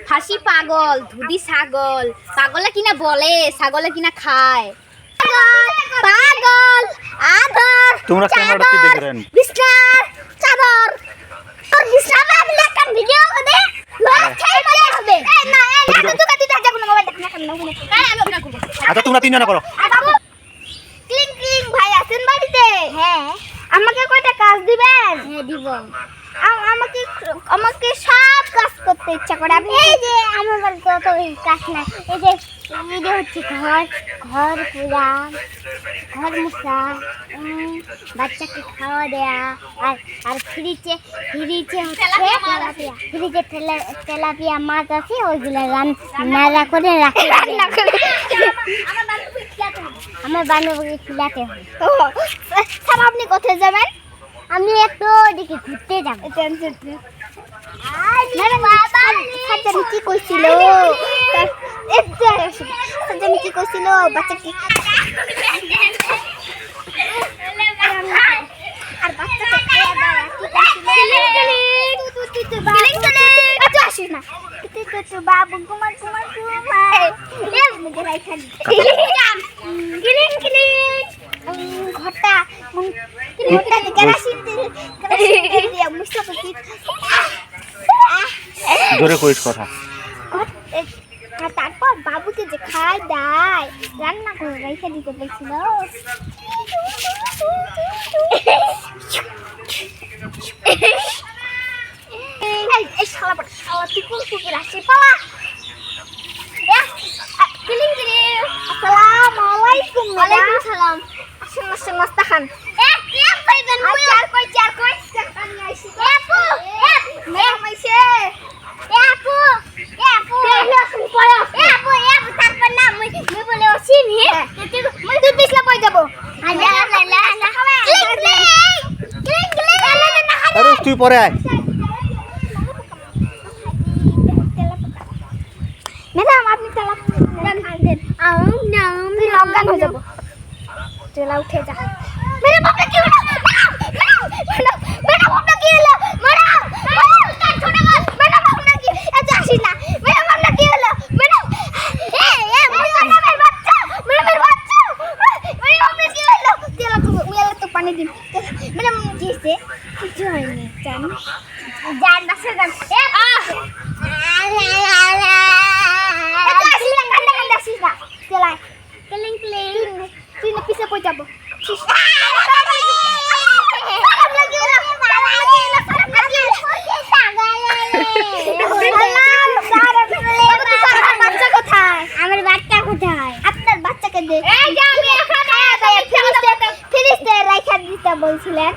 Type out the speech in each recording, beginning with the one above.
হাসি পাগল, ধুদি ছাগল, পাগলে কিনা বলে, ছাগলে কিনা খায়। পাগল, আদর, তোমরা ক্যামেরাতে দেখেন বিছনার চাদর, আর বিছনাটা আমি একটা ভিডিও করে লক্ষ্যই বলে হবে। এই না এই না তুই কাটি যা কোনো মোবাইল দেখ না কেন এই আমি অভিনয় করব। আচ্ছা তোমরা তিনজনে করো। ক্লিং ক্লিং ভাই আছেন বাড়িতে? হ্যাঁ। আমাকে কয়টা কাজ দিবেন? হ্যাঁ দিব। আমাকে আমাকে সব কাজ করতে ইচ্ছা করে। আপনি এই যে আমার বাড়িতে তো এই কাজ না, এই যে হচ্ছে ঘর পুরা, ঘর মুছা, বাচ্চাকে খাওয়া দেয়া, আর ফ্রিজে তেলাপিয়া মাছ আছে, ওইগুলো রান্না করে রাখি। আমার বান্ধবীকে খিলাতে হয়। স্যার আপনি কোথায় যাবেন? আমি একটু ওদিকে ঘুরতে যাব। কি কইছিল কি কইছিল বাচ্চাকে আর বাচ্চাকে আসিস না বাবু ঘুমাই ঘরটা জোরে কইস কথা। তারপর বাবুকে যে খায় দেয় রান্না করে রেখে দিতে বলছিল। এই শালা তুই কোন কুকুর আসি পালা। আসসালামু আলাইকুম। ওয়ালাইকুম সালাম। আসুন নাস্তা খান। তুই পরে আয়। ম্যাডাম আপনি তেলা অজ্ঞান হয়ে যাবো। তেলা উঠে যা। ম্যাডাম আপনার কি হলো? ম্যাডাম আপনার কি হলো? ম্যাডাম ম্যাডাম আপনার কি এত আসিস না। ম্যাডাম আপনার কি হলো? ম্যাডাম ম্যাডামের বাচ্চা ম্যাডাম আপনার কি হলো? তেলা উয়ালে তো পানি দিন। ম্যাডাম কি হয়েছে? কিছু হয়নি। যান বাসে যান। তুই না পিছে পড়ে যাবো। আমার বাচ্চা কোথায়? আপনার বাচ্চাকে দে। ফ্রিজে রাখা দিতে বলছিলেন।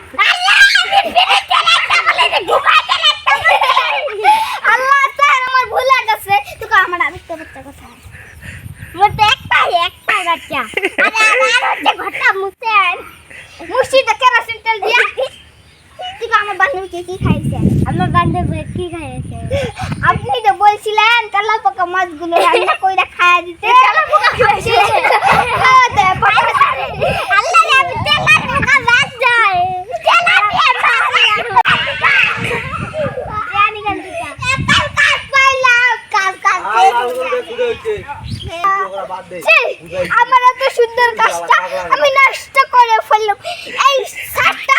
আল্লাহ স্যার আমার ভুল হয়ে গেছে। তোকে আমার আরেকটা বাচ্চা কোথায়? আমার তো একটাই বাচ্চা। আরে আমার হচ্ছে ঘরটা মুছেন। মুর্শিদা কেরোসিন তেল দিয়া। তুই আমার বান্ধবীকে কি খাইছে? আমার বান্ধবী কি খাইছে? আপনি তো বলছিলেন তেলা পোকা মাছগুলো রান্না কইরা খাইয়া দিতে। তেলা পোকা খাইছে। আল্লাহ রে আমি তেলা পোকা মাছ যাই। তেলা দিয়ে জানি গান দিতা। কাজ পাইলাম কাজ আমার এত সুন্দর কাজটা আমি নষ্ট করে ফেললাম। এই সাতটা